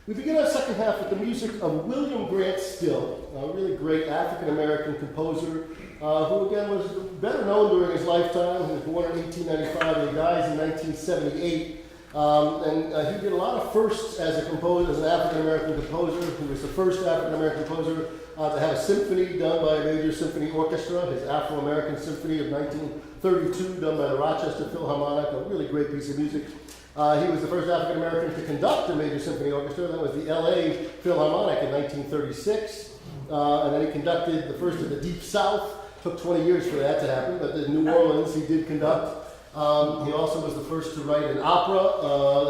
We begin our second half with the music of William Grant Still, a really great African-American composer who, again, was better known during his lifetime. He was born in 1895 and he dies in 1978. He did a lot of firsts as a composer, as an African-American composer. He was the first African-American composer to have a symphony done by a major symphony orchestra, his Afro-American Symphony of 1932, done by the Rochester Philharmonic, a really great piece of music. He was the first African-American to conduct a major symphony orchestra. That was the LA Philharmonic in 1936. And then he conducted the first of the Deep South. Took 20 years for that to happen, but in New Orleans he did conduct. He also was the first to write an opera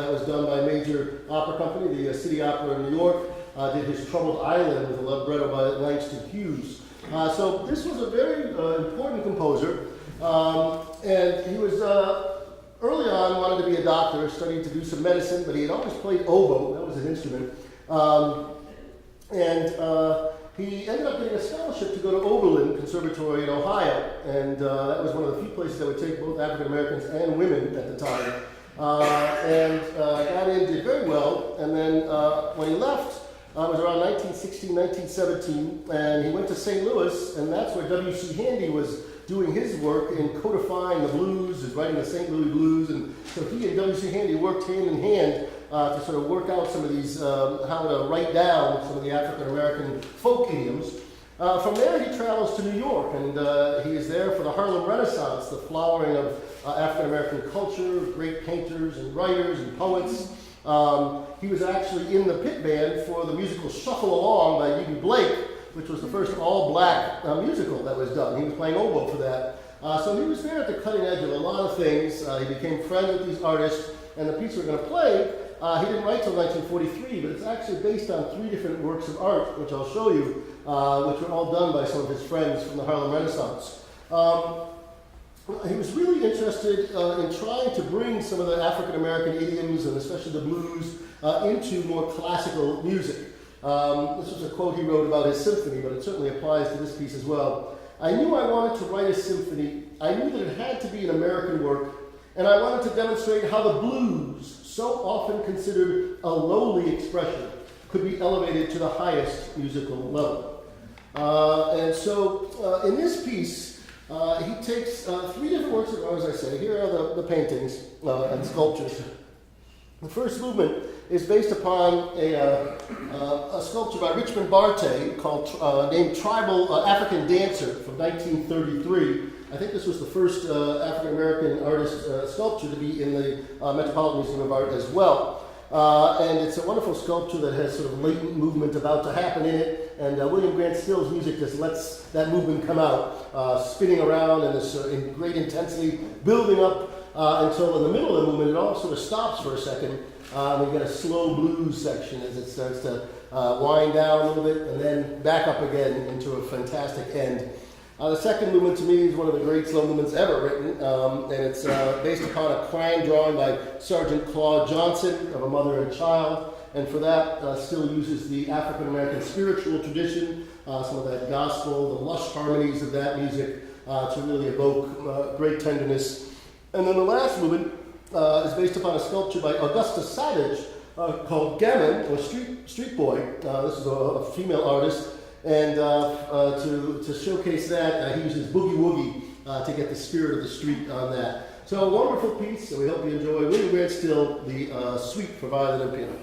that was done by a major opera company, the City Opera in New York. Did his Troubled Island with a libretto by Langston Hughes. So this was a very important composer. And he was early on wanted to be a doctor, studied to do some medicine, but he had always played oboe. That was his instrument. He ended up getting a scholarship to go to Oberlin Conservatory in Ohio, and that was one of the few places that would take both African Americans and women at the time. Got in, did very well, and then when he left, it was around 1916, 1917, and he went to St. Louis, and that's where W.C. Handy was doing his work in codifying the blues, is writing the St. Louis blues, and so he and W.C. Handy worked hand in hand to sort of work out some of these, how to write down some of the African-American folk idioms. From there he travels to New York, and he is there for the Harlem Renaissance, the flowering of African-American culture, great painters and writers and poets. He was actually in the pit band for the musical Shuffle Along by U.B. Blake, which was the first all-black musical that was done. He was playing oboe for that. So he was there at the cutting edge of a lot of things. He became friends with these artists, and the piece we're going to play, he didn't write till 1943, but it's actually based on 3 different works of art, which I'll show you, which were all done by some of his friends from the Harlem Renaissance. He was really interested in trying to bring some of the African-American idioms, and especially the blues, into more classical music. This was a quote he wrote about his symphony, but it certainly applies to this piece as well. I knew I wanted to write a symphony. I knew that it had to be an American work, and I wanted to demonstrate how the blues, so often considered a lowly expression, could be elevated to the highest musical level. In this piece, he takes 3 different works of art, as I say. Here are the paintings and sculptures. The first movement is based upon a sculpture by Richmond Barté called named Tribal African Dancer from 1933. I think this was the first African-American artist sculpture to be in the Metropolitan Museum of Art as well. And it's a wonderful sculpture that has sort of latent movement about to happen in it, and William Grant Still's music just lets that movement come out, spinning around in this in great intensity, building up until in the middle of the movement it all sort of stops for a second. We get a slow blues section as it starts to wind down a little bit and then back up again into a fantastic end. The second movement to me is one of the great slow movements ever written, and it's based upon a crayon drawing by Sergeant Claude Johnson of a mother and child, and for that Still uses the African-American spiritual tradition, some of that gospel, the lush harmonies of that music to really evoke great tenderness. And then the last movement is based upon a sculpture by Augusta Savage called Gammon, or Street Boy. This is a female artist. And to showcase that, he uses Boogie Woogie to get the spirit of the street on that. So a wonderful piece, and we hope you enjoy William Grant Still, the Suite for Violin and Piano.